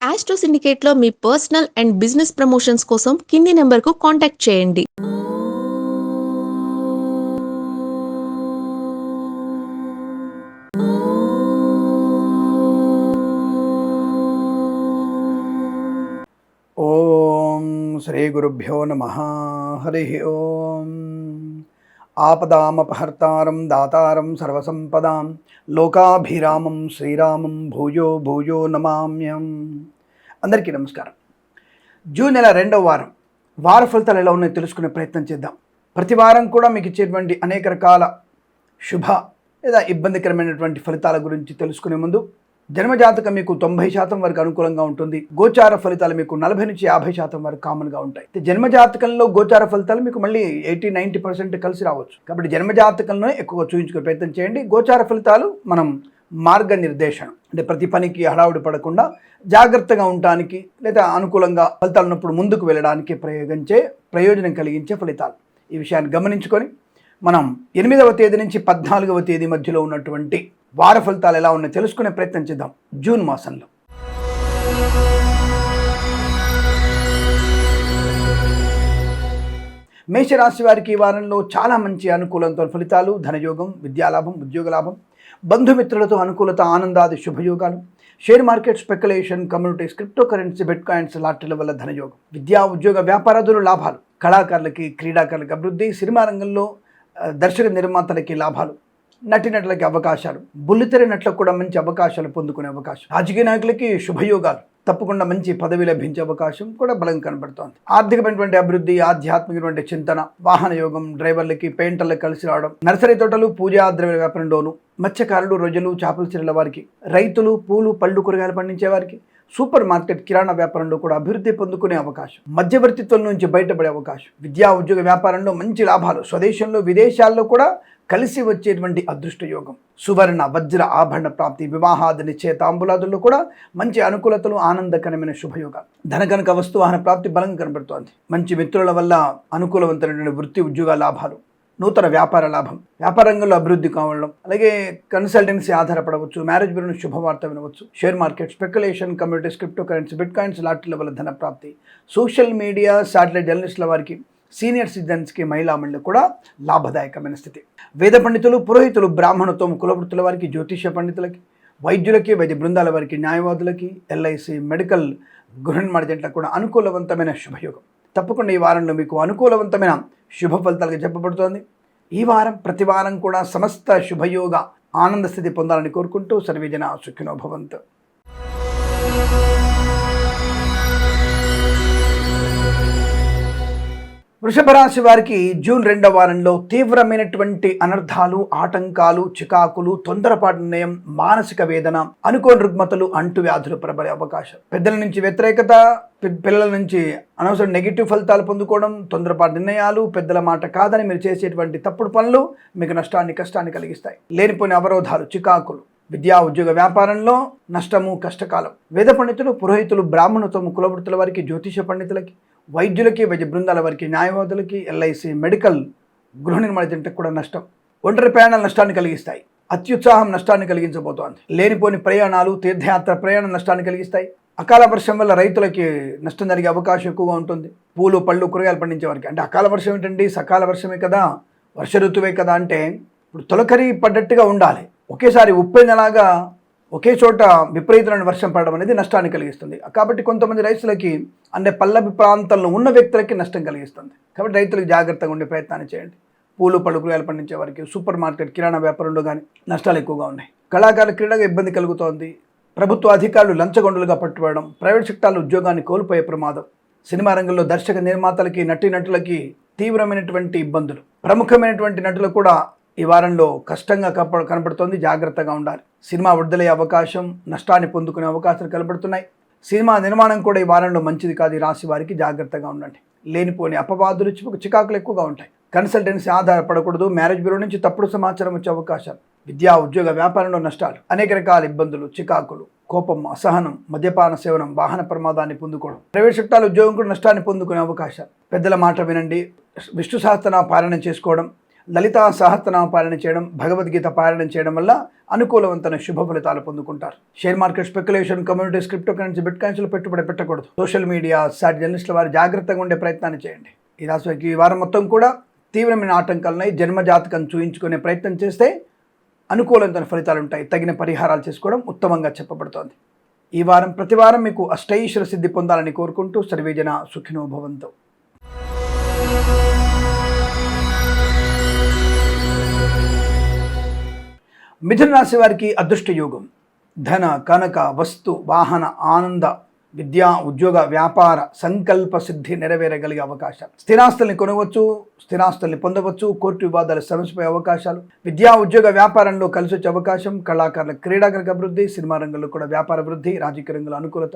Astro సిండికేట్లో మీ personal and business promotions కోసం కింది నెంబర్కు కాంటాక్ట్ చేయండి. ఓం శ్రీ గురుభ్యో నమ. హరి ఓం. ఆపదామపహర్తారం దాతారం సర్వసంపదాం లోకాభిరామం శ్రీరామం భూయో భూయో నమామ్యం. అందరికీ నమస్కారం. జూన్ నెల 2వ వారం వార ఫలితాలు ఎలా ఉన్నాయో తెలుసుకునే ప్రయత్నం చేద్దాం. ప్రతి వారం కూడా మీకు ఇచ్చేటువంటి అనేక రకాల శుభ లేదా ఇబ్బందికరమైనటువంటి ఫలితాల గురించి తెలుసుకునే ముందు జన్మజాతకం మీకు 90% వరకు అనుకూలంగా ఉంటుంది. గోచార ఫలితాలు మీకు 40 నుంచి 50% వరకు కామన్గా ఉంటాయి. జన్మజాతకంలో గోచార ఫలితాలు మీకు మళ్ళీ 80-90% కలిసి రావచ్చు. కాబట్టి జన్మజాతకంలోనే ఎక్కువ చూపించుకునే ప్రయత్నం చేయండి. గోచార ఫలితాలు మనం మార్గనిర్దేశం అంటే ప్రతి పనికి హడావుడి పడకుండా జాగ్రత్తగా ఉండటానికి లేదా అనుకూలంగా ఫలితాలు ఉన్నప్పుడు ముందుకు వెళ్ళడానికి ప్రయోజనం కలిగించే ఫలితాలు. ఈ విషయాన్ని గమనించుకొని మనం 8వ తేదీ నుంచి 14వ తేదీ మధ్యలో ఉన్నటువంటి వార ఫలితాలు ఎలా ఉన్నాయో తెలుసుకునే ప్రయత్నం చేద్దాం. జూన్ మాసంలో మేషరాశి వారికి ఈ వారంలో చాలా మంచి అనుకూలంతో ఫలితాలు, ధనయోగం, విద్యాలాభం, ఉద్యోగ లాభం, బంధుమిత్రులతో అనుకూలత, ఆనందాది శుభయోగాలు, share market, speculation, communities, crypto currency, bit coins, లాటరీల వల్ల ధనయోగం, విద్యా ఉద్యోగ వ్యాపారాదులు లాభాలు, కళాకారులకి, క్రీడాకారులకి అభివృద్ధి, సినిమా రంగంలో దర్శక నిర్మాతలకి లాభాలు, నటినటులకి అవకాశాలు, బుల్లితెర నటులకు కూడా మంచి అవకాశాలు పొందుకునే అవకాశం, రాజకీయ నాయకులకి శుభయోగాలు, తప్పకుండా మంచి పదవి లభించే అవకాశం కూడా బలంగా కనబడుతోంది. ఆర్థికమైనటువంటి అభివృద్ధి, ఆధ్యాత్మికటువంటి చింతన, వాహన యోగం, డ్రైవర్లకి, పెయింటర్లకు కలిసి రావడం, నర్సరీ తోటలు, పూజా ద్రవ్య వ్యాపారంలోను, మత్స్యకారులు, రొయ్యలు, చేపల చెరువుల వారికి, రైతులు, పూలు, పళ్ళు, కూరగాయలు పండించే వారికి, సూపర్ మార్కెట్, కిరాణా వ్యాపారంలో కూడా అభివృద్ధి పొందుకునే అవకాశం, మధ్యవర్తిత్వం నుంచి బయటపడే అవకాశం, విద్యా ఉద్యోగ వ్యాపారంలో మంచి లాభాలు, స్వదేశంలో విదేశాల్లో కూడా కలిసి వచ్చేటువంటి అదృష్ట యోగం, సువర్ణ వజ్ర ఆభరణ ప్రాప్తి, వివాహాది నిశ్చయితాంబులాదుల్లో కూడా మంచి అనుకూలతలు, ఆనందకరమైన శుభయోగాలు, ధనకనక వస్తువాహన ప్రాప్తి బలంగా కనబడుతోంది. మంచి మిత్రుల వల్ల అనుకూలవంతమైనటువంటి వృత్తి ఉద్యోగ లాభాలు, నూతన వ్యాపార లాభం, వ్యాపార రంగంలో అభివృద్ధి కావడం, అలాగే కన్సల్టెన్సీ ఆధారపడవచ్చు, మ్యారేజ్ బ్యూరో శుభవార్త వినవచ్చు, share market, speculation, communities, crypto currency, bit coins, లాటరీల వల్ల ధన ప్రాప్తి, సోషల్ మీడియా, శాటిలైట్ జర్నలిస్టుల వారికి, సీనియర్ సిటిజన్స్కి, మహిళా మండలి కూడా లాభదాయకమైన స్థితి. వేద పండితులు, పురోహితులు, బ్రాహ్మణత్వం, కులవృత్తుల వారికి, జ్యోతిష పండితులకి, వైద్యులకి, వైద్య బృందాల వారికి, న్యాయవాదులకి, ఎల్ఐసి, మెడికల్, గృహ నిర్మాణ జంటలకు కూడా అనుకూలవంతమైన శుభయోగం. తప్పకుండా ఈ వారంలో మీకు అనుకూలవంతమైన శుభ ఫలితాలుగా చెప్పబడుతోంది. ఈ వారం ప్రతి వారం కూడా సమస్త శుభయోగ ఆనంద స్థితి పొందాలని కోరుకుంటూ సర్వేజన సుఖినో భవంతు. వృషభ రాశి వారికి జూన్ 2వ వారంలో తీవ్రమైనటువంటి అనర్థాలు, ఆటంకాలు, చికాకులు, తొందరపాటు నిర్ణయం, మానసిక వేదన, అనుకోని రుగ్మతలు, అంటువ్యాధులు ప్రబలే అవకాశం, పెద్దల నుంచి వ్యతిరేకత, పిల్లల నుంచి అనవసరం నెగిటివ్ ఫలితాలు పొందుకోవడం, తొందరపాటు నిర్ణయాలు, పెద్దల మాట కాదని మీరు చేసేటువంటి తప్పుడు పనులు మీకు నష్టాన్ని, కష్టాన్ని కలిగిస్తాయి. లేనిపోయిన అవరోధాలు, చికాకులు, విద్యా ఉద్యోగ వ్యాపారంలో నష్టము, కష్టకాలం, వేద పండితులు, పురోహితులు, బ్రాహ్మణత్వము, కులవృత్తుల వారికి, జ్యోతిష పండితులకి, వైద్యులకి, వైద్య బృందాల వారికి, న్యాయవాదులకి, ఎల్ఐసి, మెడికల్, గృహ నిర్మాణ జంటకు కూడా నష్టం, ఒంటరి ప్రయాణాలు నష్టాన్ని కలిగిస్తాయి, అత్యుత్సాహం నష్టాన్ని కలిగించబోతోంది, లేనిపోని ప్రయాణాలు, తీర్థయాత్ర ప్రయాణం నష్టాన్ని కలిగిస్తాయి, అకాల వర్షం వల్ల రైతులకి నష్టం జరిగే అవకాశం ఎక్కువగా ఉంటుంది, పూలు, పళ్ళు, కూరగాయలు పండించే వారికి. అంటే అకాల వర్షం ఏంటండి, సకాల వర్షమే కదా, వర్ష ఋతువే కదా, అంటే ఇప్పుడు తొలకరి పడ్డట్టుగా ఉండాలి. ఒకేసారి ఉప్పెనలాగా ఒకే చోట విపరీతమైన వర్షం పడడం అనేది నష్టాన్ని కలిగిస్తుంది. కాబట్టి కొంతమంది రైతులకి అంటే పల్లవి ప్రాంతంలో ఉన్న వ్యక్తులకి నష్టం కలిగిస్తుంది. కాబట్టి రైతులకు జాగ్రత్తగా ఉండే ప్రయత్నాన్ని చేయండి. పూలు, పళ్ళు, కూరగాయలు పండించే వారికి, సూపర్ మార్కెట్, కిరాణా వ్యాపారంలో కానీ నష్టాలు ఎక్కువగా ఉన్నాయి. కళాకారుల క్రీడగా ఇబ్బంది కలుగుతోంది. ప్రభుత్వ అధికారులు లంచగొండులుగా పట్టుబడడం, ప్రైవేట్ సెక్టార్లు ఉద్యోగాన్ని కోల్పోయే ప్రమాదం, సినిమా రంగంలో దర్శక నిర్మాతలకి, నటులకి తీవ్రమైనటువంటి ఇబ్బందులు, ప్రముఖమైనటువంటి నటులు కూడా ఈ వారంలో కష్టంగా కనబడుతోంది. జాగ్రత్తగా ఉండాలి. సినిమా విడుదలయ్యే అవకాశం, నష్టాన్ని పొందుకునే అవకాశాలు కనబడుతున్నాయి. సినిమా నిర్మాణం కూడా ఈ వారంలో మంచిది కాదు. ఈ రాశి వారికి జాగ్రత్తగా ఉండండి. లేనిపోని అపవాదులు, చికాకులు ఎక్కువగా ఉంటాయి. కన్సల్టెన్సీ ఆధారపడకూడదు. మ్యారేజ్ బ్యూరో నుంచి తప్పుడు సమాచారం వచ్చే అవకాశాలు, విద్యా ఉద్యోగ వ్యాపారంలో నష్టాలు, అనేక రకాల ఇబ్బందులు, చికాకులు, కోపం, అసహనం, మద్యపాన సేవనం, వాహన ప్రమాదాన్ని పొందుకోవడం, ప్రైవేట్ సెక్టార్ ఉద్యోగం కూడా నష్టాన్ని పొందుకునే అవకాశాలు. పెద్దల మాట వినండి. విష్ణు సహస్రనామ పారాయణ చేసుకోవడం, లలితా సహస్రనామ పారాయణ చేయడం, భగవద్గీత పారాయణ చేయడం వల్ల అనుకూలవంతమైన శుభ ఫలితాలు పొందుకుంటారు. Share market, speculation, communities, crypto currency, bit కాయిన్స్లో పెట్టుబడి పెట్టకూడదు. సోషల్ మీడియా, సాటి జర్నలిస్టుల వారు జాగ్రత్తగా ఉండే ప్రయత్నాన్ని చేయండి. ఈ రాశికి ఈ వారం మొత్తం కూడా తీవ్రమైన ఆటంకాలున్నాయి. జన్మజాతకం చూయించుకునే ప్రయత్నం చేస్తే అనుకూలమైన ఫలితాలు ఉంటాయి. తగిన పరిహారాలు చేసుకోవడం ఉత్తమంగా చెప్పబడుతోంది. ఈ వారం ప్రతి వారం మీకు అష్టైశ్వర సిద్ధి పొందాలని కోరుకుంటూ సర్వేజన సుఖినో భవంతు. మిథున రాశి వారికి అదృష్ట యోగం. ధన, కనక, వస్తు, వాహన, ఆనంద, విద్యా, ఉద్యోగ, వ్యాపార సంకల్ప సిద్ధి నెరవేరగలిగే అవకాశాలు. స్థిరాస్తుల్ని కొనవచ్చు, స్థిరాస్తుల్ని పొందవచ్చు. కోర్టు వివాదాలు సమస్యపై అవకాశాలు. విద్యా, ఉద్యోగ, వ్యాపారంలో కలిసి వచ్చే అవకాశం. కళాకారుల, క్రీడాకారుల అభివృద్ధి. సినిమా రంగంలో కూడా వ్యాపార అభివృద్ధి. రాజకీయ రంగంలో అనుకూలత.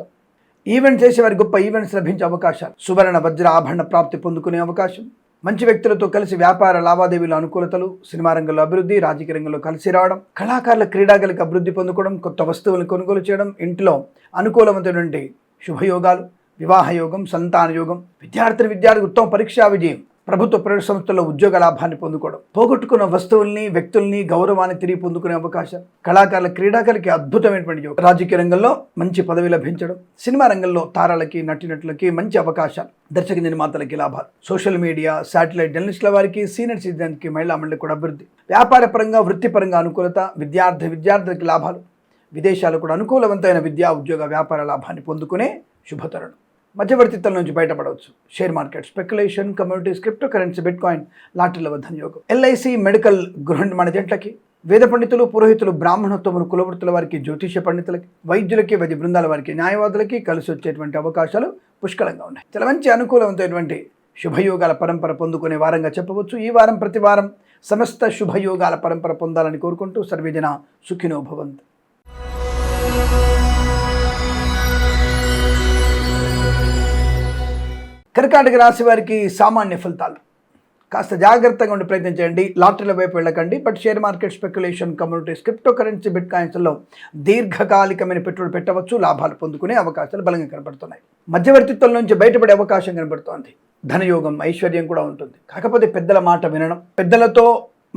ఈవెంట్ చేసేవారి గొప్ప ఈవెంట్స్ లభించే అవకాశాలు. సువర్ణ, వజ్ర, ఆభరణ ప్రాప్తి పొందుకునే అవకాశం. మంచి వ్యక్తులతో కలిసి వ్యాపార లావాదేవీల అనుకూలతలు. సినిమా రంగంలో అభివృద్ధి. రాజకీయ రంగంలో కలిసి రావడం. కళాకారుల, క్రీడాకారులకు అభివృద్ధి పొందుకోవడం. కొత్త వస్తువులను కొనుగోలు చేయడం. ఇంట్లో అనుకూలమైనటువంటి శుభయోగాలు. వివాహ యోగం, సంతాన యోగం. విద్యార్థికి ఉత్తమ పరీక్షా విజయం. ప్రభుత్వ ప్రైవేట్ సంస్థల్లో ఉద్యోగ లాభాన్ని పొందుకోవడం. పోగొట్టుకున్న వస్తువుల్ని, వ్యక్తుల్ని, గౌరవాన్ని తిరిగి పొందుకునే అవకాశం. కళాకారుల, క్రీడాకారులకి అద్భుతమైనటువంటి యోగం. రాజకీయ రంగంలో మంచి పదవి లభించడం. సినిమా రంగంలో తారలకి, నటీనటులకి మంచి అవకాశాలు. దర్శక నిర్మాతలకి లాభాలు. సోషల్ మీడియా, శాటిలైట్ జర్నలిస్టుల వారికి, సీనియర్ సిటిజన్కి, మహిళా మండలికి కూడా అభివృద్ధి. వ్యాపార పరంగా, వృత్తిపరంగా అనుకూలత. విద్యార్థులకి లాభాలు. విదేశాలు కూడా అనుకూలవంతమైన విద్యా, ఉద్యోగ, వ్యాపార లాభాన్ని పొందుకునే శుభతరుణం. మధ్యవర్తిత్వం నుంచి బయటపడవచ్చు. Share market, speculation, communities, crypto currency, bit coin, లాటరీల వద్ద యోగం. ఎల్ఐసి, మెడికల్, గృహ నిర్మాణ జంటలకి, వేద పండితులు, పురోహితులు, బ్రాహ్మణోత్తములు, కులవృత్తుల వారికి, జ్యోతిష పండితులకి, వైద్యులకి, వైద్య బృందాల వారికి, న్యాయవాదులకి కలిసి వచ్చేటువంటి అవకాశాలు పుష్కలంగా ఉన్నాయి. చాలా మంచి అనుకూలవంతమైనటువంటి శుభయోగాల పరంపర పొందుకునే వారంగా చెప్పవచ్చు. ఈ వారం ప్రతి వారం సమస్త శుభయోగాల పరంపర పొందాలని కోరుకుంటూ సర్వేజన సుఖినో భవంతు. కర్కాటక రాశి వారికి సామాన్య ఫలితాలు. కాస్త జాగ్రత్తగా ఉండి ప్రయత్నం చేయండి. లాటరీల వైపు వెళ్ళకండి. But share market, speculation, communities, crypto currency, bit కాయిన్స్లో దీర్ఘకాలికమైన పెట్టుబడి పెట్టవచ్చు. లాభాలు పొందుకునే అవకాశాలు బలంగా కనబడుతున్నాయి. మధ్యవర్తిత్వం నుంచి బయటపడే అవకాశం కనబడుతోంది. ధనయోగం, ఐశ్వర్యం కూడా ఉంటుంది. కాకపోతే పెద్దల మాట వినడం, పెద్దలతో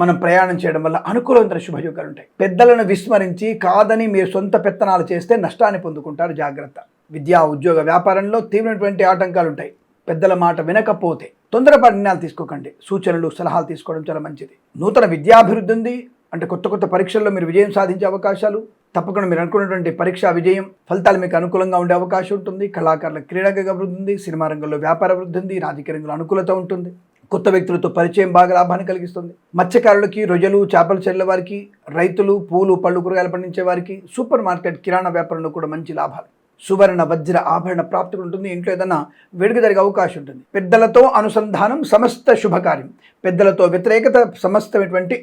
మనం ప్రయాణం చేయడం వల్ల అనుకూలమైన శుభయోగాలు ఉంటాయి. పెద్దలను విస్మరించి కాదని మీరు సొంత పెత్తనాలు చేస్తే నష్టాన్ని పొందుకుంటారు. జాగ్రత్త. విద్యా, ఉద్యోగ, వ్యాపారంలో తీవ్రమైనటువంటి ఆటంకాలు ఉంటాయి. పెద్దల మాట వినకపోతే తొందరపాటు నిర్ణయాలు తీసుకోకండి. సూచనలు, సలహాలు తీసుకోవడం చాలా మంచిది. నూతన విద్యాభివృద్ధి ఉంది. అంటే కొత్త పరీక్షల్లో మీరు విజయం సాధించే అవకాశాలు. తప్పకుండా మీరు అనుకున్నటువంటి పరీక్షా విజయం ఫలితాలు మీకు అనుకూలంగా ఉండే అవకాశం ఉంటుంది. కళాకారుల, క్రీడాకారుల అభివృద్ధి ఉంది. సినిమా రంగంలో వ్యాపార అభివృద్ధి ఉంది. రాజకీయ రంగంలో అనుకూలత ఉంటుంది. కొత్త వ్యక్తులతో పరిచయం బాగా లాభాన్ని కలిగిస్తుంది. మత్స్యకారులకి, రొయ్యలు, చేపలు చెల్లె వారికి, రైతులు, పూలు, పళ్ళు, కూరగాయలు పండించే వారికి, సూపర్ మార్కెట్, కిరాణా వ్యాపారంలో కూడా మంచి లాభాలు. సువర్ణ, వజ్ర, ఆభరణ ప్రాప్తి ఉంటుంది. ఇంట్లో ఏదైనా వేడుక జరిగే అవకాశం ఉంటుంది. పెద్దలతో అనుసంధానం సమస్త శుభకార్యం. పెద్దలతో వ్యతిరేకత సమస్తమైనటువంటి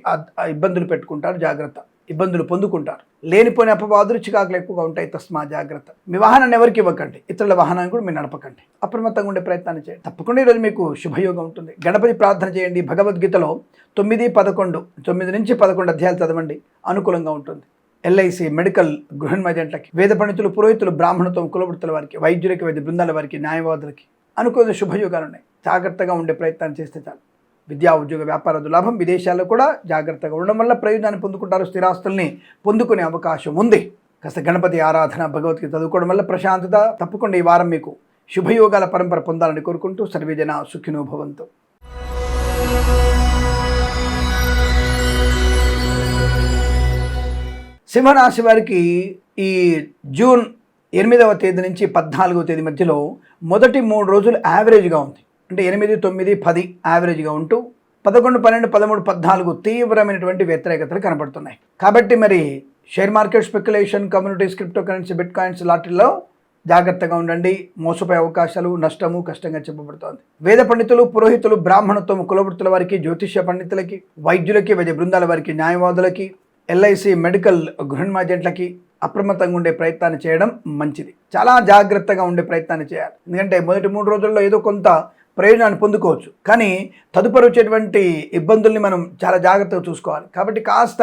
ఇబ్బందులు పెట్టుకుంటారు. జాగ్రత్త. ఇబ్బందులు పొందుకుంటారు. లేనిపోయిన అపవాదులు, చికాకులు ఎక్కువగా ఉంటాయి. తస్మా జాగ్రత్త. మీ వాహనాన్ని ఎవరికి ఇవ్వకండి. ఇతరుల వాహనాన్ని కూడా మీరు నడపకండి. అప్రమత్తంగా ఉండే ప్రయత్నాన్ని చేయండి. తప్పకుండా ఈరోజు మీకు శుభయోగం ఉంటుంది. గణపతి ప్రార్థన చేయండి. భగవద్గీతలో 9 నుంచి 11 అధ్యాయాలు చదవండి. అనుకూలంగా ఉంటుంది. ఎల్ఐసి, మెడికల్, గృహ నిర్మాణ జంటలకి, వేద పండితులు, పురోహితులు, బ్రాహ్మణత్వం, కులవృత్తుల వారికి, వైద్యులకి, వైద్య బృందాల వారికి, న్యాయవాదులకి అనుకూల శుభయోగాలు ఉన్నాయి. జాగ్రత్తగా ఉండే ప్రయత్నాన్ని చేస్తే చాలు. విద్యా, ఉద్యోగ, వ్యాపార లాభం. విదేశాల్లో కూడా జాగ్రత్తగా ఉండడం వల్ల ప్రయోజనాన్ని పొందుకుంటారు. స్థిరాస్తుల్ని పొందుకునే అవకాశం ఉంది. కాస్త గణపతి ఆరాధన, భగవద్గీత చదువుకోవడం వల్ల ప్రశాంతత. తప్పకుండా ఈ వారం మీకు శుభయోగాల పరంపర పొందాలని కోరుకుంటూ సర్వేజన సుఖినో భవంతు. సింహరాశి వారికి ఈ జూన్ 8వ తేదీ నుంచి 14వ తేదీ మధ్యలో మొదటి 3 రోజులు యావరేజ్గా ఉంది. అంటే 8, 9, 10 యావరేజ్గా ఉంటూ 11, 12, 13, 14 తీవ్రమైనటువంటి వ్యతిరేకతలు కనబడుతున్నాయి. కాబట్టి మరి share market, speculation, communities, crypto currency, bit coins, లాటరీలో జాగ్రత్తగా ఉండండి. మోసపోయే అవకాశాలు, నష్టము కష్టంగా చెప్పబడుతోంది. వేద పండితులు, పురోహితులు, బ్రాహ్మణత్వం, కులవృత్తుల వారికి, జ్యోతిష్య పండితులకి, వైద్యులకి, వైద్య బృందాల వారికి, న్యాయవాదులకి, ఎల్ఐసి, మెడికల్, గృహ నిర్మాణ జంటలకి అప్రమత్తంగా ఉండే ప్రయత్నాన్ని చేయడం మంచిది. చాలా జాగ్రత్తగా ఉండే ప్రయత్నాన్ని చేయాలి. ఎందుకంటే మొదటి 3 రోజుల్లో ఏదో కొంత ప్రయోజనాన్ని పొందుకోవచ్చు. కానీ తదుపరి వచ్చేటువంటి ఇబ్బందుల్ని మనం చాలా జాగ్రత్తగా చూసుకోవాలి. కాబట్టి కాస్త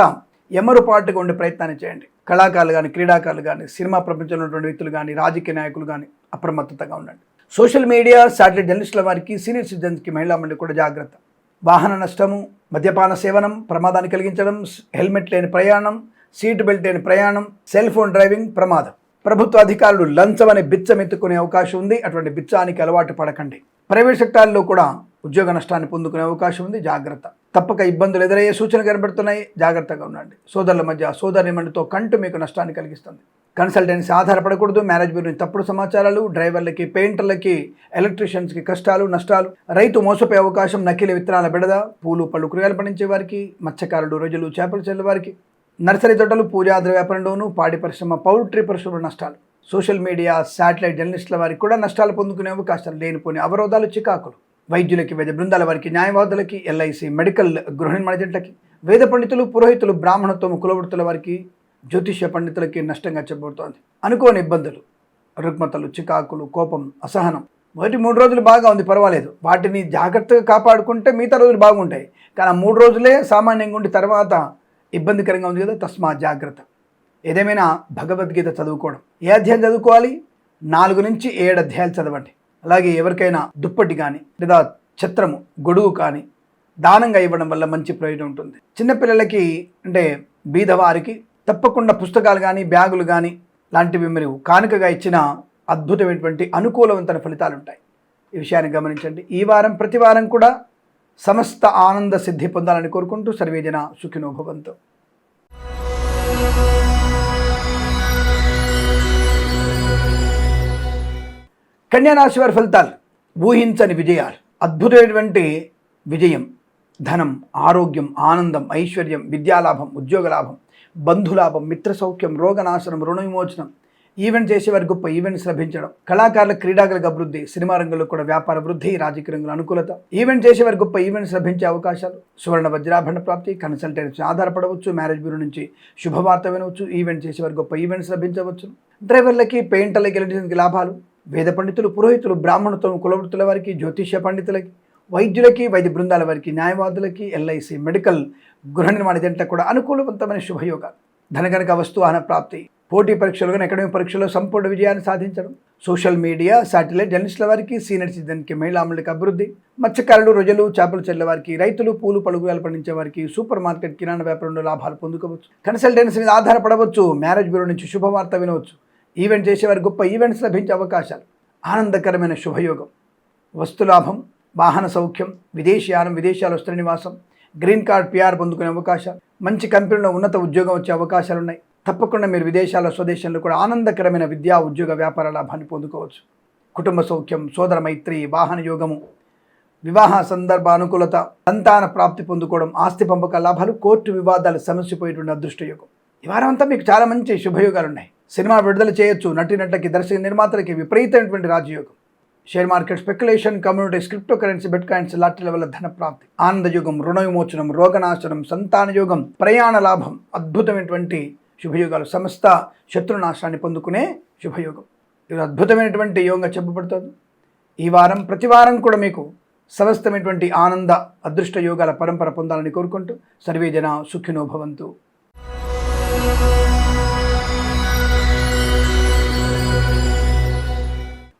ఎమరుపాటుగా ఉండే ప్రయత్నాన్ని చేయండి. కళాకారులు కానీ, క్రీడాకారులు కానీ, సినిమా ప్రపంచంలో ఉన్నటువంటి వ్యక్తులు కానీ, రాజకీయ నాయకులు కానీ అప్రమత్తతగా ఉండండి. సోషల్ మీడియా, శాటిలైట్ జర్నలిస్టుల వారికి, సీనియర్ సిటిజన్స్కి, మహిళా మండలి కూడా జాగ్రత్త. వాహన నష్టము, మద్యపాన సేవనం, ప్రమాదాన్ని కలిగించడం, హెల్మెట్ లేని ప్రయాణం, సీటు బెల్ట్ లేని ప్రయాణం, సెల్ ఫోన్ డ్రైవింగ్ ప్రమాదం. ప్రభుత్వ అధికారులు లంచం అనే బిచ్చం ఎత్తుకునే అవకాశం ఉంది. అటువంటి బిచ్చానికి అలవాటు పడకండి. ప్రైవేట్ సెక్టార్లో కూడా ఉద్యోగ నష్టాన్ని పొందుకునే అవకాశం ఉంది. జాగ్రత్త. తప్పక ఇబ్బందులు ఎదురయ్యే సూచనలు కనబడుతున్నాయి. జాగ్రత్తగా ఉండండి. సోదరుల మధ్య సోదరిమణితో కంటు మీకు నష్టాన్ని కలిగిస్తుంది. కన్సల్టెన్సీ ఆధారపడకూడదు. మ్యారేజ్ బ్యూరో నుంచి తప్పుడు సమాచారాలు, డ్రైవర్లకి, పెయింటర్లకి, ఎలక్ట్రీషియన్స్కి కష్టాలు, నష్టాలు, రైతు మోసపోయే అవకాశం, నకిలీ విత్తనాల బెడద, పూలు పళ్ళు కూరగాయలు పండించే వారికి, మత్స్యకారులు, రొయ్యలు, చేపలు చెల్లే వారికి, నర్సరీ తోటలు, పూజాద్ర వ్యాపారంలోను, పాడి పరిశ్రమ, పౌల్ట్రీ పరిశ్రమ నష్టాలు, సోషల్ మీడియా, శాటిలైట్ జర్నలిస్టుల వారికి కూడా నష్టాలు పొందుకునే అవకాశాలు, లేనిపోని అవరోధాలు, చికాకులు, వైద్యులకి, వైద్య బృందాల వారికి, న్యాయవాదులకి, ఎల్ఐసి, మెడికల్, గృహ నిర్మాణ జంటలకి, వేద పండితులు, పురోహితులు, బ్రాహ్మణత్వం, కులవృత్తుల వారికి, జ్యోతిష్య పండితులకి నష్టంగా చెప్పబడుతోంది. అనుకోని ఇబ్బందులు, రుగ్మతలు, చికాకులు, కోపం, అసహనం. మొదటి 3 రోజులు బాగా ఉంది, పర్వాలేదు. వాటిని జాగ్రత్తగా కాపాడుకుంటే మిగతా రోజులు బాగుంటాయి. కానీ 3 రోజులే సామాన్యంగా ఉండి తర్వాత ఇబ్బందికరంగా ఉంది కదా, తస్మా జాగ్రత్త. ఏదేమైనా భగవద్గీత చదువుకోవడం. ఏ అధ్యాయం చదువుకోవాలి? 4 నుంచి 7 అధ్యాయాలు చదవండి. అలాగే ఎవరికైనా దుప్పటి కానీ లేదా ఛత్రము, గొడుగు కానీ దానంగా ఇవ్వడం వల్ల మంచి ప్రయోజనం ఉంటుంది. చిన్నపిల్లలకి అంటే బీదవారికి తప్పకుండా పుస్తకాలు కానీ, బ్యాగులు కానీ లాంటివి మీరు కానుకగా ఇచ్చిన అద్భుతమైనటువంటి అనుకూలవంతమైన ఫలితాలు ఉంటాయి. ఈ విషయాన్ని గమనించండి. ఈ వారం ప్రతి వారం కూడా సమస్త ఆనంద సిద్ధి పొందాలని కోరుకుంటూ సర్వేజన సుఖినో భవంతు. కన్యారాశి వారి ఫలితాలు. ఊహించని విజయాలు, అద్భుతమైనటువంటి విజయం, ధనం, ఆరోగ్యం, ఆనందం, ఐశ్వర్యం, విద్యాలాభం, ఉద్యోగ లాభం, బంధులాభం, మిత్ర సౌఖ్యం, రోగనాశనం, రుణ విమోచనం, ఈవెంట్ చేసేవారి గొప్ప ఈవెంట్స్ లభించడం, కళాకారుల, క్రీడాకులకు అభివృద్ధి, సినిమా రంగంలో కూడా వ్యాపార వృద్ధి, రాజకీయ రంగంలో అనుకూలత, ఈవెంట్ చేసేవారి గొప్ప ఈవెంట్స్ లభించే అవకాశాలు, సువర్ణ వజ్రాభరణ ప్రాప్తి, కన్సల్టెన్సీ ఆధారపడవచ్చు, మ్యారేజ్ బ్యూరో నుంచి శుభవార్త వినవచ్చు, ఈవెంట్ చేసేవారి గొప్ప ఈవెంట్స్ లభించవచ్చు, డ్రైవర్లకి, పెయింటర్లకి, ఎలక్ట్రీషియన్స్కి లాభాలు, వేద పండితులు, పురోహితులు, బ్రాహ్మణత్వం, కులవృత్తుల వారికి, జ్యోతిష్య పండితులకి, వైద్యులకి, వైద్య బృందాల వారికి, న్యాయవాదులకి, ఎల్ఐసి, మెడికల్, గృహ నిర్మాణ జంటలకు కూడా అనుకూలవంతమైన శుభయోగాలు, ధనగనక వస్తువాహన ప్రాప్తి, పోటీ పరీక్షలు కానీ అకాడమిక్ పరీక్షల్లో సంపూర్ణ విజయాన్ని సాధించడం, సోషల్ మీడియా, శాటిలైట్ జర్నలిస్టుల వారికి, సీనియర్ సిటిజన్కి, మహిళాములకి అభివృద్ధి, మత్స్యకారులు, రొయ్యలు, చేపలు చెల్లె వారికి, రైతులు, పూలు పలుగులు పండించే వారికి, సూపర్ మార్కెట్, కిరాణా వ్యాపారంలో లాభాలు పొందుకోవచ్చు, కన్సల్టెన్సీ మీద ఆధారపడవచ్చు, మ్యారేజ్ బ్యూరో నుంచి శుభవార్త వినవచ్చు, ఈవెంట్ చేసేవారి గొప్ప ఈవెంట్స్ లభించే అవకాశాలు, ఆనందకరమైన శుభయోగం, వస్తులాభం, వాహన సౌఖ్యం, విదేశీయానం, విదేశాలు వస్త్ర నివాసం, గ్రీన్ కార్డ్, పిఆర్ పొందుకునే అవకాశాలు, మంచి కంపెనీలో ఉన్నత ఉద్యోగం వచ్చే అవకాశాలు ఉన్నాయి. తప్పకుండా మీరు విదేశాల్లో, స్వదేశంలో కూడా ఆనందకరమైన విద్యా, ఉద్యోగ, వ్యాపార లాభాన్ని పొందుకోవచ్చు. కుటుంబ సౌఖ్యం, సోదర మైత్రి, వాహన యోగము, వివాహ సందర్భ అనుకూలత, సంతాన ప్రాప్తి పొందుకోవడం, ఆస్తి పంపక లాభాలు, కోర్టు వివాదాలు సమస్యపోయేటువంటి అదృష్ట యోగం. ఈ వారం అంతా మీకు చాలా మంచి శుభయోగాలు ఉన్నాయి. సినిమా విడుదల చేయొచ్చు. నటీనటులకి, దర్శక నిర్మాతలకి విపరీతమైనటువంటి రాజయోగం. Share market, speculation, communities, crypto currency, bit coins, లాటరీల వల్ల ధన ప్రాప్తి, ఆనందయోగం, రుణ విమోచనం, రోగనాశనం, సంతాన యోగం, ప్రయాణ లాభం, అద్భుతమైనటువంటి శుభయోగాలు, సమస్త శత్రునాశాన్ని పొందుకునే శుభయోగం. ఇది అద్భుతమైనటువంటి యోగంగా చెప్పబడుతుంది. ఈ వారం ప్రతి వారం కూడా మీకు సమస్తమైనటువంటి ఆనంద అదృష్ట యోగాల పరంపర పొందాలని కోరుకుంటూ సర్వేజన సుఖినో భవంతు.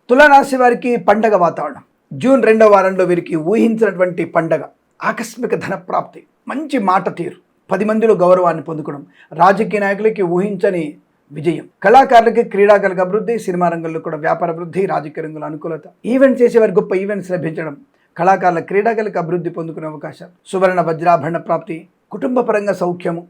తులారాశి వారికి పండగ వాతావరణం. జూన్ 2వ వారంలో వీరికి ఊహించినటువంటి పండగ, ఆకస్మిక ధన ప్రాప్తి, మంచి మాట తీరు, 10 మందిలో గౌరవాన్ని పొందుకోవడం, రాజకీయ నాయకులకి ఊహించని విజయం, కళాకారులకి, క్రీడాకారులకు అభివృద్ధి, సినిమా రంగంలో కూడా వ్యాపార వృద్ధి, రాజకీయ రంగంలో అనుకూలత, ఈవెంట్ చేసేవారి గొప్ప ఈవెంట్స్ లభించడం, కళాకారుల, క్రీడాకారులకు అభివృద్ధి పొందుకునే అవకాశాలు, సువర్ణ వజ్రాభరణ ప్రాప్తి, కుటుంబ పరంగా సౌఖ్యము,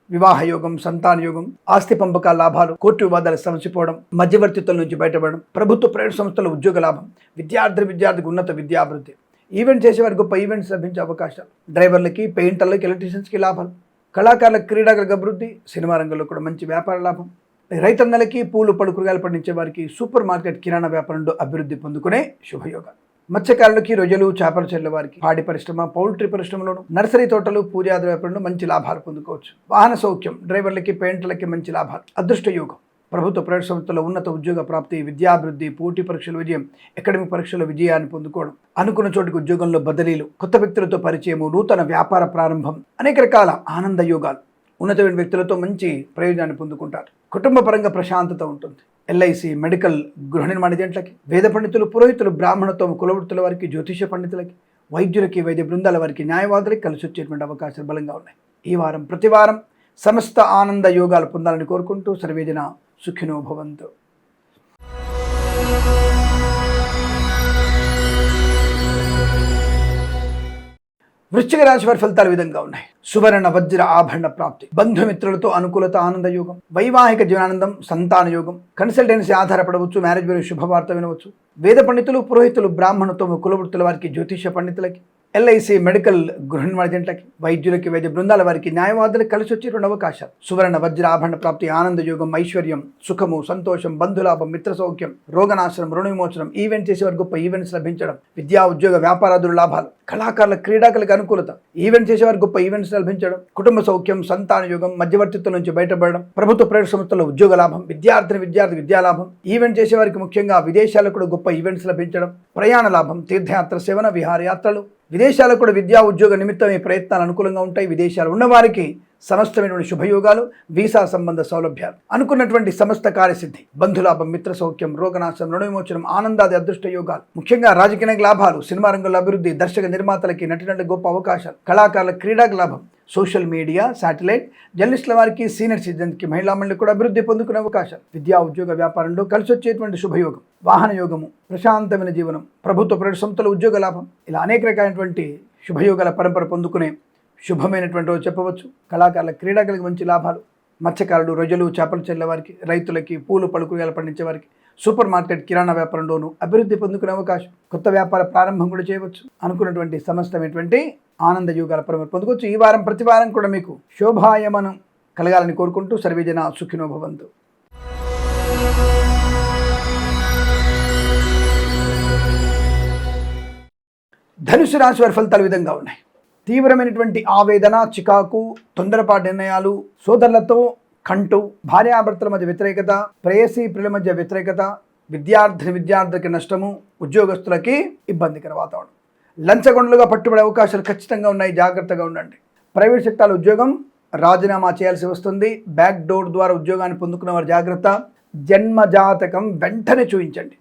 వివాహ యోగం, సంతాన యోగం, ఆస్తి పంపకాల లాభాలు, కోర్టు వివాదాలు సమసిపోవడం, మధ్యవర్తిత్వం నుంచి బయటపడడం, ప్రభుత్వ ప్రైవేట్ సంస్థల ఉద్యోగ లాభం, విద్యార్థికి ఉన్నత విద్యాభివృద్ధి, ఈవెంట్ చేసేవారి గొప్ప ఈవెంట్స్ లభించే అవకాశాలు, డ్రైవర్లకి, పెయింటర్లకి, ఎలక్ట్రీషియన్స్కి లాభాలు, కళాకారులకు, క్రీడాకారులకు అభివృద్ధి, సినిమా రంగంలో కూడా మంచి వ్యాపార లాభం, రైతన్నలకి, పూలు పళ్ళు కూరగాయలు పండించే వారికి, సూపర్ మార్కెట్, కిరాణా వ్యాపారంలో అభివృద్ధి పొందుకునే శుభయోగాలు, మత్స్యకారులకి, రొయ్యలు, చేపలు చెల్లె వారికి, పాడి పరిశ్రమ, పౌల్ట్రీ పరిశ్రమలోను, నర్సరీ తోటలు, పూజాది వ్యాపారంలో మంచి లాభాలు పొందుకోవచ్చు, వాహన సౌఖ్యం, డ్రైవర్లకి, పెయింటర్లకి మంచి లాభాలు, అదృష్ట యోగం, ప్రభుత్వ ప్రైవేట్ సంస్థల్లో ఉన్నత ఉద్యోగ ప్రాప్తి, విద్యాభివృద్ధి, పోటీ పరీక్షల విజయం, అకాడమిక్ పరీక్షల విజయాన్ని పొందుకోవడం, అనుకున్న చోటుకు ఉద్యోగంలో బదిలీలు, కొత్త వ్యక్తులతో పరిచయము, నూతన వ్యాపార ప్రారంభం, అనేక రకాల ఆనంద యోగాలు, ఉన్నతమైన వ్యక్తులతో మంచి ప్రయోజనాన్ని పొందుకుంటారు, కుటుంబ పరంగా ప్రశాంతత ఉంటుంది, ఎల్ఐసి, మెడికల్, గృహ నిర్మాణ జంటలకి, వేద పండితులు, పురోహితులు, బ్రాహ్మణత్వం, కులవృత్తుల వారికి, జ్యోతిష పండితులకి, వైద్యులకి, వైద్య బృందాల వారికి, న్యాయవాదులకి కలిసి వచ్చేటువంటి అవకాశాలు బలంగా ఉన్నాయి. ఈ వారం ప్రతి వారం సమస్త ఆనంద యోగాలు పొందాలని కోరుకుంటూ సర్వేజన సుఖినో భవంతు. వృశ్చిక రాశి వారి ఫలితాలు విధంగా ఉన్నాయి. సువర్ణ వజ్ర ఆభరణ ప్రాప్తి, బంధుమిత్రులతో అనుకూలత, ఆనంద యోగం, వైవాహిక జీవనానందం, సంతాన యోగం, కన్సల్టెన్సీ ఆధారపడవచ్చు, మ్యారేజ్ గురించి శుభవార్త వినవచ్చు. వేద పండితులు, పురోహితులు, బ్రాహ్మణత్వము, కులవృత్తుల వారికి, జ్యోతిష పండితులకి, ఎల్ఐసి, మెడికల్, గృహ నిర్మాణజంట్లకి, వైద్యులకి, వైద్య బృందాల వారికి, న్యాయవాదులకు కలిసి వచ్చే 2 అవకాశాలు. సువర్ణ వజ్ర ఆభరణ ప్రాప్తి, ఆనంద యోగం, ఐశ్వర్యం, సుఖము, సంతోషం, బంధులాభం, మిత్ర సౌఖ్యం, రోగనాశనం, రుణ విమోచనం, ఈవెంట్ చేసేవారు గొప్ప ఈవెంట్స్ లభించడం, విద్యా ఉద్యోగ వ్యాపారాదుల లాభాలు, కళాకారుల క్రీడాకులకు అనుకూలత, ఈవెంట్ చేసేవారు గొప్ప ఈవెంట్స్ లభించడం, కుటుంబ సౌఖ్యం, సంతాన యోగం, మధ్యవర్తిత్వం నుంచి బయటపడడం, ప్రభుత్వ ప్రైవేట్ సంస్థల్లో ఉద్యోగ లాభం, విద్యార్థి విద్యాలాభం, ఈవెంట్ చేసేవారికి ముఖ్యంగా విదేశాలకు కూడా గొప్ప ఈవెంట్స్ లభించడం, ప్రయాణ లాభం, తీర్థయాత్ర సేవన, విహారయాత్రలు, విదేశాలకు కూడా విద్యా ఉద్యోగ నిమిత్తం ఈ ప్రయత్నాలు అనుకూలంగా ఉంటాయి. విదేశాలు ఉన్నవారికి సమస్తమైనటువంటి శుభయోగాలు, వీసా సంబంధ సౌలభ్యాలు, అనుకున్నటువంటి సమస్త కార్యసిద్ధి, బంధులాభం, మిత్ర సౌఖ్యం, రోగనాశనం, రుణ విమోచనం, ఆనందాది అదృష్ట యోగాలు, ముఖ్యంగా రాజకీయ లాభాలు, సినిమా రంగంలో అభివృద్ధి, దర్శక నిర్మాతలకి, నటినట్టు గొప్ప అవకాశాలు, కళాకారుల క్రీడాకు లాభం, సోషల్ మీడియా, శాటిలైట్, జర్నలిస్టుల వారికి, సీనియర్ సిటిజన్స్కి, మహిళా మండలి కూడా అభివృద్ధి పొందుకునే అవకాశాలు, విద్యా ఉద్యోగ వ్యాపారంలో కలిసి వచ్చేటువంటి శుభయోగం, వాహన యోగము, ప్రశాంతమైన జీవనం, ప్రభుత్వ ప్రైవేట్ సంస్థల ఉద్యోగ లాభం, ఇలా అనేక రకాలైనటువంటి శుభయోగాల పరంపర పొందుకునే శుభమైనటువంటి రోజు చెప్పవచ్చు. కళాకారుల క్రీడాకులకు మంచి లాభాలు, మత్స్యకారులు, రొయ్యలు, చేపలు చెల్లె వారికి, రైతులకి, పూలు పలుకులు పండించే వారికి, సూపర్ మార్కెట్, కిరాణా వ్యాపారంలోనూ అభివృద్ధి పొందుకునే అవకాశం, కొత్త వ్యాపార ప్రారంభం కూడా చేయవచ్చు. అనుకున్నటువంటి సమస్తమైనటువంటి ఆనంద యోగాల పరంపర పొందుకోవచ్చు. ఈ వారం ప్రతి వారం కూడా మీకు శోభాయమనం కలగాలని కోరుకుంటూ సర్వేజన సుఖినో భవంతు. ధనుసు రాశి వారి ఫలితాలు విధంగా ఉన్నాయి. తీవ్రమైనటువంటి ఆవేదన, చికాకు, తొందరపాటు నిర్ణయాలు, సోదరులతో కంటూ, భార్యాభర్తల మధ్య వ్యతిరేకత, ప్రేయసీ ప్రియుల మధ్య వ్యతిరేకత, విద్యార్థికి నష్టము, ఉద్యోగస్తులకి ఇబ్బందికర వాతావరణం, లంచగొండలుగా పట్టుబడే అవకాశాలు ఖచ్చితంగా ఉన్నాయి. జాగ్రత్తగా ఉండండి. ప్రైవేట్ సెక్టార్ ఉద్యోగం రాజీనామా చేయాల్సి వస్తుంది. బ్యాక్ డోర్ ద్వారా ఉద్యోగాన్ని పొందుకున్న వారు జాగ్రత్త. జన్మజాతకం వెంటనే చూపించండి,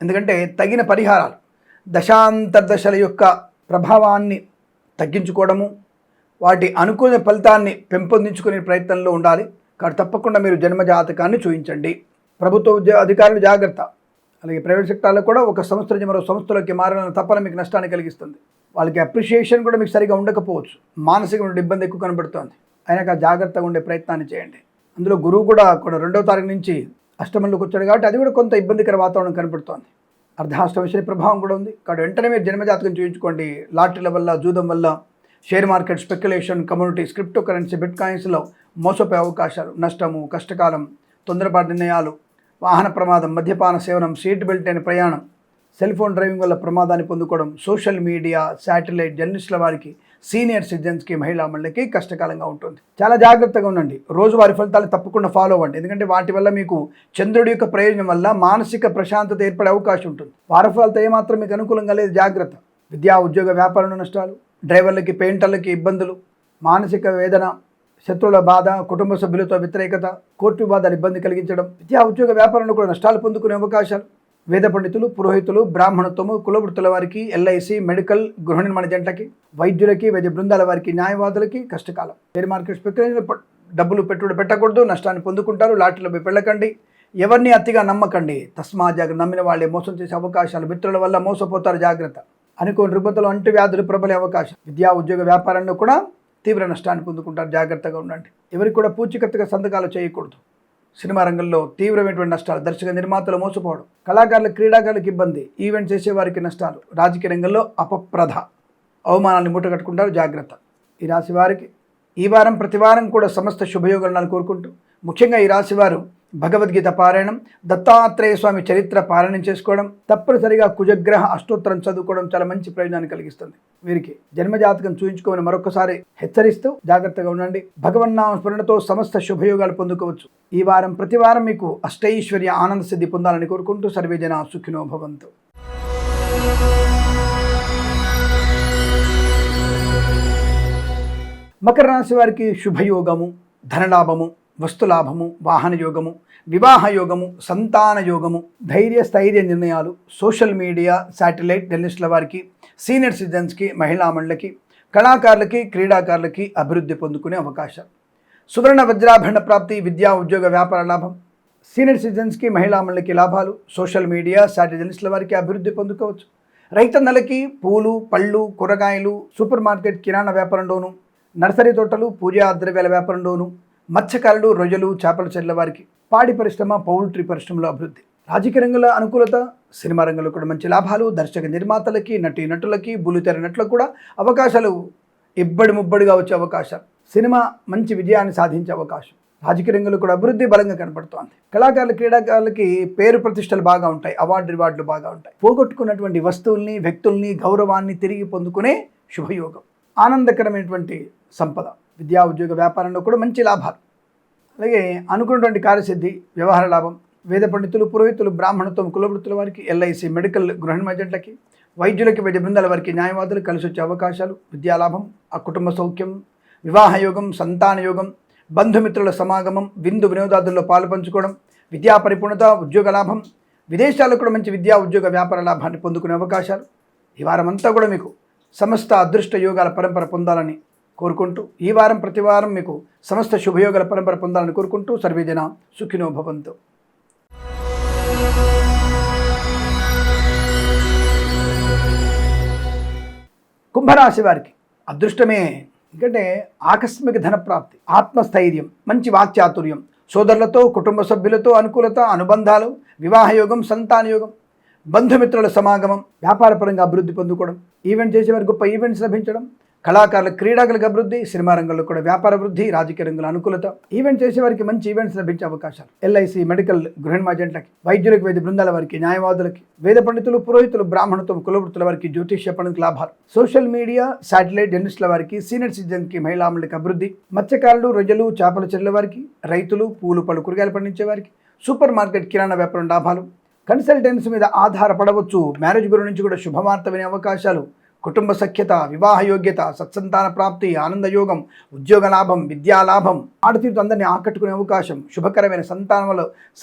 ఎందుకంటే తగిన పరిహారాలు, దశాంతర్దశల యొక్క ప్రభావాన్ని తగ్గించుకోవడము, వాటి అనుకూల ఫలితాన్ని పెంపొందించుకునే ప్రయత్నంలో ఉండాలి. కాబట్టి తప్పకుండా మీరు జన్మజాతకాన్ని చూపించండి. ప్రభుత్వ అధికారులు జాగ్రత్త. అలాగే ప్రైవేట్ సెక్టార్లో కూడా ఒక సంస్థ నుంచి మరో సంస్థలోకి మారాలని తప్పన మీకు నష్టాన్ని కలిగిస్తుంది. వాళ్ళకి అప్రిషియేషన్ కూడా మీకు సరిగా ఉండకపోవచ్చు. మానసికమైన ఇబ్బంది ఎక్కువ కనబడుతోంది. అయినా జాగ్రత్తగా ఉండే ప్రయత్నాన్ని చేయండి. అందులో గురువు కూడా 2వ తారీఖు నుంచి అష్టమంలోకి వచ్చాడు కాబట్టి అది కూడా కొంత ఇబ్బందికర వాతావరణం కనబడుతోంది. అర్ధాష్టమ శని ప్రభావం కూడా ఉంది. కాబట్టి వెంటనే మీరు జన్మజాతకం చూపించుకోండి. లాటరీల వల్ల, జూదం వల్ల, share market, speculation, communities, crypto currency, bit కాయిన్స్లో మోసపోయే అవకాశాలు, నష్టము, కష్టకాలం, తొందరపాటు నిర్ణయాలు, వాహన ప్రమాదం, మద్యపాన సేవనం, సీట్ బెల్ట్ అయిన ప్రయాణం, సెల్ ఫోన్ డ్రైవింగ్ వల్ల ప్రమాదాన్ని పొందుకోవడం, సోషల్ మీడియా, శాటిలైట్, జర్నలిస్టుల వారికి, సీనియర్ సిటిజన్స్కి, మహిళా మండలికి కష్టకాలంగా ఉంటుంది. చాలా జాగ్రత్తగా ఉండండి. రోజువారి ఫలితాలు తప్పకుండా ఫాలో అవ్వండి, ఎందుకంటే వాటి వల్ల మీకు చంద్రుడి యొక్క ప్రయోజనం వల్ల మానసిక ప్రశాంతత ఏర్పడే అవకాశం ఉంటుంది. వార ఫలితాలు ఏమాత్రం మీకు అనుకూలంగా లేదు. జాగ్రత్త. విద్యా ఉద్యోగ వ్యాపారంలో నష్టాలు, డ్రైవర్లకి, పెయింటర్లకి ఇబ్బందులు, మానసిక వేదన, శత్రువుల బాధ, కుటుంబ సభ్యులతో వ్యతిరేకత, కోర్టు వివాదాలు ఇబ్బంది కలిగించడం, విద్యా ఉద్యోగ వ్యాపారంలో కూడా నష్టాలు పొందుకునే అవకాశాలు, వేద పండితులు, పురోహితులు, బ్రాహ్మణత్వము, కులవృత్తుల వారికి, ఎల్ఐసి, మెడికల్, గృహ నిర్మాణ జంటలకి, వైద్యులకి, వైద్య బృందాల వారికి, న్యాయవాదులకి కష్టకాలం. షేర్ మార్కెట్, స్పెక్యులేషన్, డబ్బులు పెట్టుబడి పెట్టకూడదు, నష్టాన్ని పొందుకుంటారు. లాటరీలపై వెళ్ళకండి. ఎవరిని అతిగా నమ్మకండి. తస్మా జాగ్రత్త. నమ్మిన వాళ్ళే మోసం చేసే అవకాశాలు, మిత్రుల వల్ల మోసపోతారు. జాగ్రత్త. అనుకోని రుగ్మతలు, అంటువ్యాధులు ప్రబలే అవకాశం. విద్యా ఉద్యోగ వ్యాపారంలో కూడా తీవ్ర నష్టాన్ని పొందుకుంటారు. జాగ్రత్తగా ఉండండి. ఎవరికి కూడా పూచికత్తుగా సంతకాలు చేయకూడదు. సినిమా రంగంలో తీవ్రమైనటువంటి నష్టాలు, దర్శక నిర్మాతలు మోసపోవడం, కళాకారుల క్రీడాకారులకు ఇబ్బంది, ఈవెంట్ చేసేవారికి నష్టాలు, రాజకీయ రంగంలో అపప్రధ, అవమానాన్ని మూటగట్టుకుంటారు. జాగ్రత్త. ఈ రాశి వారికి ఈ వారం ప్రతి వారం కూడా సమస్త శుభయోగాలను కోరుకుంటూ, ముఖ్యంగా ఈ రాశి వారు భగవద్గీత పారాయణం, దత్తాత్రేయ స్వామి చరిత్ర పారాయణం చేసుకోవడం, తప్పనిసరిగా కుజగ్రహ అష్టోత్తరం చదువుకోవడం చాలా మంచి ప్రయోజనాన్ని కలిగిస్తుంది. వీరికి జన్మజాతకం చూయించుకోమని మరొకసారి హెచ్చరిస్తూ జాగ్రత్తగా ఉండండి. భగవన్నామ స్మరణతో సమస్త శుభయోగాలు పొందుకోవచ్చు. ఈ వారం ప్రతి వారం మీకు అష్టైశ్వర్య ఆనంద సిద్ధి పొందాలని కోరుకుంటూ సర్వేజన సుఖినో భవంతు. మకర రాశి వారికి శుభయోగము, ధనలాభము, వస్తులాభము, వాహన యోగము, వివాహ యోగము, సంతాన యోగము, ధైర్య స్థైర్య నిర్ణయాలు, సోషల్ మీడియా, శాటిలైట్, జర్నలిస్టుల వారికి, సీనియర్ సిటిజన్స్కి, మహిళా మండలికి, కళాకారులకి, క్రీడాకారులకి అభివృద్ధి పొందుకునే అవకాశాలు. సువర్ణ వజ్రాభరణ ప్రాప్తి, విద్యా ఉద్యోగ వ్యాపార లాభం, సీనియర్ సిటిజన్స్కి మహిళా మండలికి లాభాలు, సోషల్ మీడియా సాటి జర్నలిస్టుల వారికి అభివృద్ధి పొందుకోవచ్చు. రైతన్నలకి పూలు, పళ్ళు, కూరగాయలు, సూపర్ మార్కెట్, కిరాణా వ్యాపారంలోను, నర్సరీ తోటలు, పూజా ద్రవ్యాల వ్యాపారంలోను, మత్స్యకారులు, రొయ్యలు, చేపల చెట్ల వారికి, పాడి పరిశ్రమ, పౌల్ట్రీ పరిశ్రమలో అభివృద్ధి, రాజకీయ రంగంలో అనుకూలత, సినిమా రంగంలో కూడా మంచి లాభాలు, దర్శక నిర్మాతలకి, నటులకి, బుల్లితెర నటులకు కూడా అవకాశాలు ఇబ్బడి ముబ్బడిగా వచ్చే అవకాశాలు, సినిమా మంచి విజయాన్ని సాధించే అవకాశం, రాజకీయ రంగంలో కూడా అభివృద్ధి బలంగా కనపడుతోంది. కళాకారులు, క్రీడాకారులకి పేరు ప్రతిష్టలు బాగా ఉంటాయి, రివార్డులు బాగా ఉంటాయి. పోగొట్టుకున్నటువంటి వస్తువుల్ని, వ్యక్తుల్ని, గౌరవాన్ని తిరిగి పొందుకునే శుభయోగం, ఆనందకరమైనటువంటి సంపద, విద్యా ఉద్యోగ వ్యాపారంలో కూడా మంచి లాభాలు. అలాగే అనుకున్నటువంటి కార్యసిద్ధి, వ్యవహార లాభం, వేద పండితులు, పురోహితులు, బ్రాహ్మణత్వం, కులవృత్తుల వారికి, ఎల్ఐసి, మెడికల్, గృహ ఏజెంట్లకి, వైద్యులకి, వైద్య బృందాల వారికి, న్యాయవాదులు కలిసి వచ్చే అవకాశాలు, విద్యాలాభం, ఆ కుటుంబ సౌఖ్యం, వివాహ యోగం, సంతాన యోగం, బంధుమిత్రుల సమాగమం, విందు వినోదాదుల్లో పాలు పంచుకోవడం, విద్యా పరిపూర్ణత, ఉద్యోగ లాభం, విదేశాల్లో కూడా మంచి విద్యా ఉద్యోగ వ్యాపార లాభాన్ని పొందుకునే అవకాశాలు. ఈ వారం అంతా కూడా మీకు సమస్త అదృష్ట యోగాల పరంపర పొందాలని కోరుకుంటూ, ఈ వారం ప్రతి వారం మీకు సమస్త శుభయోగాల పరంపర పొందాలని కోరుకుంటూ, సర్వేజన సుఖినో భవంతు. కుంభరాశి వారికి అదృష్టమే, ఎందుకంటే ఆకస్మిక ధనప్రాప్తి, ఆత్మస్థైర్యం, మంచి వాక్చాతుర్యం, సోదరులతో, కుటుంబ సభ్యులతో అనుకూలత, అనుబంధాలు, వివాహయోగం, సంతానయోగం, బంధుమిత్రుల సమాగమం, వ్యాపారపరంగా అభివృద్ధి పొందుకోవడం, ఈవెంట్ చేసేవారికి గొప్ప ఈవెంట్స్ లభించడం, కళాకారుల, క్రీడాకులకు అభివృద్ధి, సినిమా రంగంలో కూడా వ్యాపార వృద్ధి, రాజకీయ రంగంలో అనుకూలత, ఈవెంట్ చేసేవారికి మంచి ఈవెంట్స్ లభించే అవకాశాలు, ఎల్ఐసి, మెడికల్, గృహ ఏజెంట్లకి, వైద్యులకు, వైద్య బృందాల వారికి, న్యాయవాదులకి, వేద పండితులు, పురోహితులు, బ్రాహ్మణత్వం, కులవృత్తుల వారికి, జ్యోతిష్య పండితులకు లాభాలు, సోషల్ మీడియా, శాటిలైట్ జర్నలిస్టుల వారికి, సీనియర్ సిటిజన్కి, మహిళా మండలికి అభివృద్ధి, మత్స్యకారులు, రొయ్యలు, చేపల చెట్ల వారికి, రైతులు, పూలు, పళ్ళు, కూరగాయలు పండించే వారికి, సూపర్ మార్కెట్, కిరాణా వ్యాపారం లాభాలు, కన్సల్టెన్సీ మీద ఆధారపడవచ్చు, మ్యారేజ్ బ్యూరో నుంచి కూడా శుభవార్త వినే అవకాశాలు, కుటుంబ సఖ్యత, వివాహ యోగ్యత, సత్సంతాన ప్రాప్తి, ఆనందయోగం, ఉద్యోగ లాభం, విద్యా లాభం, ఆడతీరుతో అందరినీ ఆకట్టుకునే అవకాశం, శుభకరమైన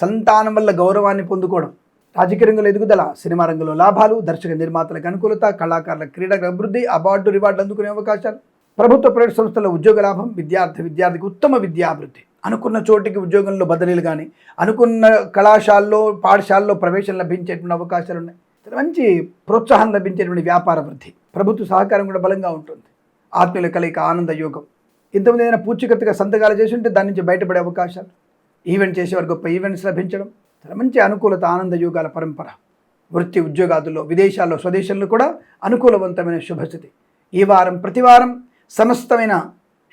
సంతానం వల్ల గౌరవాన్ని పొందుకోవడం, రాజకీయ రంగంలో ఎదుగుదల, సినిమా రంగంలో లాభాలు, దర్శక నిర్మాతలకు అనుకూలత, కళాకారుల, క్రీడల అభివృద్ధి, రివార్డులు అందుకునే అవకాశాలు, ప్రభుత్వ ప్రైవేట్ సంస్థల ఉద్యోగ లాభం, విద్యార్థికి ఉత్తమ విద్యాభివృద్ధి, అనుకున్న చోటికి ఉద్యోగంలో బదిలీలు కానీ, అనుకున్న కళాశాలలో, పాఠశాలలో ప్రవేశం లభించేటువంటి అవకాశాలు ఉన్నాయి. మంచి ప్రోత్సాహం లభించేటువంటి వ్యాపార వృద్ధి, ప్రభుత్వ సహకారం కూడా బలంగా ఉంటుంది, ఆత్మీయుల కలయిక, ఆనంద యోగం, ఇంతమంది ఏదైనా పూచికత్తుగా సంతకాలు చేసి ఉంటే దాని నుంచి బయటపడే అవకాశాలు, ఈవెంట్ చేసేవారు గొప్ప ఈవెంట్స్ లభించడం, మంచి అనుకూలత, ఆనంద యోగాల పరంపర, వృత్తి ఉద్యోగాదుల్లో, విదేశాల్లో, స్వదేశంలో కూడా అనుకూలవంతమైన శుభస్థితి. ఈ వారం ప్రతి వారం సమస్తమైన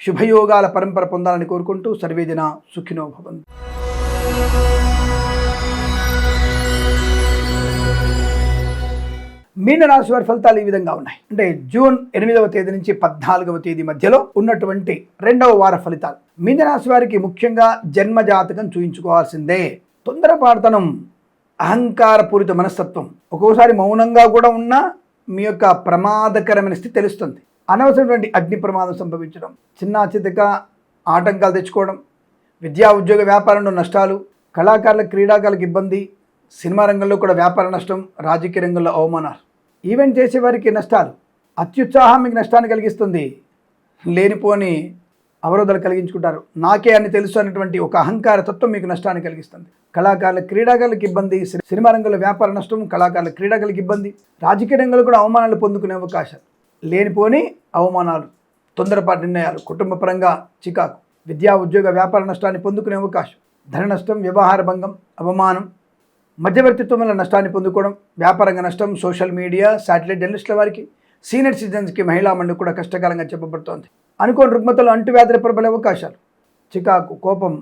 శుభయోగాల పరంపర పొందాలని కోరుకుంటూ, సర్వేజన సుఖినో భవంతు. మీనరాశి వారి ఫలితాలు ఈ విధంగా ఉన్నాయి. అంటే జూన్ 8వ తేదీ నుంచి 14వ తేదీ మధ్యలో ఉన్నటువంటి 2వ వార ఫలితాలు. మీనరాశి వారికి ముఖ్యంగా జన్మజాతకం చూయించుకోవాల్సిందే. తొందరపాటుతనం, అహంకారపూరిత మనస్తత్వం, ఒక్కోసారి మౌనంగా కూడా ఉన్నా మీ యొక్క ప్రమాదకరమైన స్థితి తెలుస్తుంది. అనవసరమైనటువంటి అగ్ని ప్రమాదం సంభవించడం, చిన్న చితక ఆటంకాలు తెచ్చుకోవడం, విద్యా ఉద్యోగ వ్యాపారంలో నష్టాలు, కళాకారుల, క్రీడాకారులకు ఇబ్బంది, సినిమా రంగంలో కూడా వ్యాపార నష్టం, రాజకీయ రంగంలో అవమానాలు, ఈవెంట్ చేసేవారికి నష్టాలు, అత్యుత్సాహం మీకు నష్టాన్ని కలిగిస్తుంది, లేనిపోని అవరోధాలు కలిగించుకుంటారు, నాకే అని తెలుసు అనేటువంటి ఒక అహంకార తత్వం మీకు నష్టాన్ని కలిగిస్తుంది. కళాకారుల, క్రీడాకారులకు ఇబ్బంది, సినిమా రంగంలో వ్యాపార నష్టం, కళాకారుల, క్రీడాకారులకు ఇబ్బంది, రాజకీయ రంగంలో కూడా అవమానాలు పొందుకునే అవకాశాలు, లేనిపోని అవమానాలు, తొందరపాటు నిర్ణయాలు, కుటుంబ పరంగా చికాకు, విద్యా ఉద్యోగ వ్యాపార నష్టాన్ని పొందుకునే అవకాశం, ధన నష్టం, వ్యవహార భంగం, అవమానం, మధ్యవర్తిత్వం వల్ల నష్టాన్ని పొందుకోవడం, వ్యాపారంగా నష్టం, సోషల్ మీడియా, శాటిలైట్ జర్నలిస్టుల వారికి, సీనియర్ సిటిజన్స్కి, మహిళా మండలి కూడా కష్టకాలంగా చెప్పబడుతోంది. అనుకోని రుగ్మతలు, అంటువ్యాధుల ప్రబలే అవకాశాలు, చికాకు, కోపం,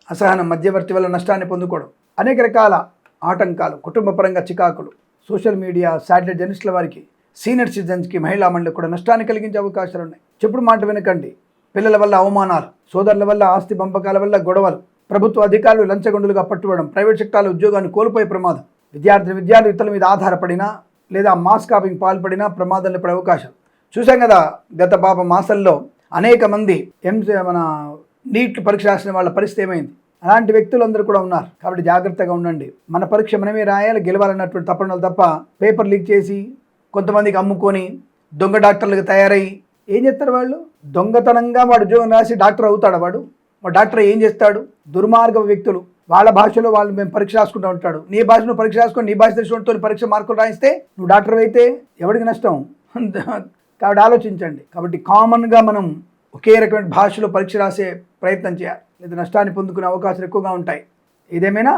అసహనం, మధ్యవర్తి వల్ల నష్టాన్ని పొందుకోవడం, అనేక రకాల ఆటంకాలు, కుటుంబ పరంగా చికాకులు, సోషల్ మీడియా, శాటిలైట్ జర్నలిస్టుల వారికి, సీనియర్ సిటిజన్స్కి, మహిళా మండలి కూడా నష్టాన్ని కలిగించే అవకాశాలు ఉన్నాయి. చెప్పుడు మాట వినకండి, పిల్లల వల్ల అవమానాలు, సోదరుల వల్ల ఆస్తి పంపకాల వల్ల గొడవలు, ప్రభుత్వ అధికారులు లంచగొండులుగా పట్టుబడడం, ప్రైవేట్ సెక్టార్లో ఉద్యోగాన్ని కోల్పోయే ప్రమాదం, విద్యార్థులు ఇతరుల మీద ఆధారపడినా లేదా మాస్ కాపింగ్ పాల్పడినా ప్రమాదాలు పడే అవకాశం. చూసాం కదా, గత మాసంలో అనేక మంది మన నీట్ పరీక్ష రాసిన వాళ్ళ పరిస్థితి ఏమైంది. అలాంటి వ్యక్తులందరూ కూడా ఉన్నారు. కాబట్టి జాగ్రత్తగా ఉండండి. మన పరీక్ష మనమే రాయాలి, గెలవాలన్నటువంటి తపనలు తప్ప పేపర్ లీక్ చేసి కొంతమందికి అమ్ముకొని దొంగ డాక్టర్లకు తయారై ఏం చేస్తారు వాళ్ళు? దొంగతనంగా వాడు ఉద్యోగం రాసి డాక్టర్ అవుతాడు వాడు? మా డాక్టర్ ఏం చేస్తాడు? దుర్మార్గ వ్యక్తులు వాళ్ళ భాషలో వాళ్ళు మేము పరీక్ష రాసుకుంటూ ఉంటాడు. నీ భాషను పరీక్ష రాసుకొని నీ భాష తెలిసినతో పరీక్ష మార్కులు రాయిస్తే నువ్వు డాక్టర్ అయితే ఎవరికి నష్టం? కాబట్టి ఆలోచించండి. కాబట్టి కామన్గా మనం ఒకే రకమైన భాషలో పరీక్ష రాసే ప్రయత్నం చేయాలి, లేదా నష్టాన్ని పొందుకునే అవకాశాలు ఎక్కువగా ఉంటాయి. ఏదేమైనా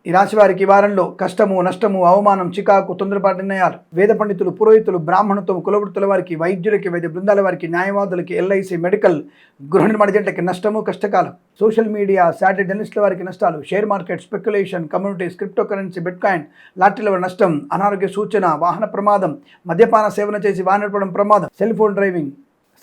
ఈ రాశి వారికి ఈ వారంలో కష్టము, నష్టము, అవమానం, చికాకు, తొందరపాటు నిర్ణయాలు, వేద పండితులు, పురోహితులు, బ్రాహ్మణత్వం, కులవృత్తుల వారికి, వైద్యులకి, వైద్య బృందాల వారికి, న్యాయవాదులకి, ఎల్ఐసి, మెడికల్, గృహ నిర్మాణ జంటకి నష్టము, కష్టకాలం. సోషల్ మీడియా, శాటిలైట్ జర్నలిస్టుల వారికి నష్టాలు, share market, speculation, communities, crypto currency, bitcoin, లాటరీల వారి నష్టం, అనారోగ్య సూచన, వాహన ప్రమాదం, మద్యపాన సేవన చేసి వాహన నడపడం ప్రమాదం, cell phone driving,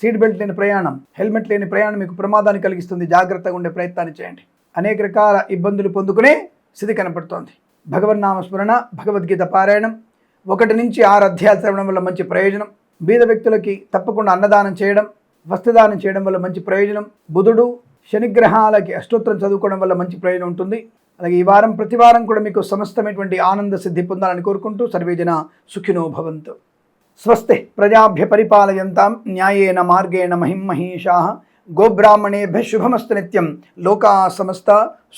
seat belt లేని ప్రయాణం, హెల్మెట్ లేని ప్రయాణం మీకు ప్రమాదాన్ని కలిగిస్తుంది. జాగ్రత్తగా ఉండే ప్రయత్నాన్ని చేయండి. అనేక రకాల ఇబ్బందులు పొందుకునే స్థితి కనపడుతోంది. భగవన్నామస్మరణ, భగవద్గీత పారాయణం, 1 నుంచి 6 అధ్యాయాలు చదవడం వల్ల మంచి ప్రయోజనం. బీద వ్యక్తులకి తప్పకుండా అన్నదానం చేయడం, వస్త్రదానం చేయడం వల్ల మంచి ప్రయోజనం. బుధుడు, శనిగ్రహాలకి అష్టోత్తరం చదువుకోవడం వల్ల మంచి ప్రయోజనం ఉంటుంది. అలాగే ఈ వారం ప్రతి వారం కూడా మీకు సమస్తమైనటువంటి ఆనంద సిద్ధి పొందాలని కోరుకుంటూ సర్వేజన సుఖినో భవంతు. స్వస్తి ప్రజాభ్య పరిపాలయంతాం న్యాయేన మార్గేణ మహిం మహీషాః. గోబ్రాహ్మణేభ్యః శుభమస్తు నిత్యం. లోకా సమస్త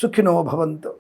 సుఖినో భవంతు.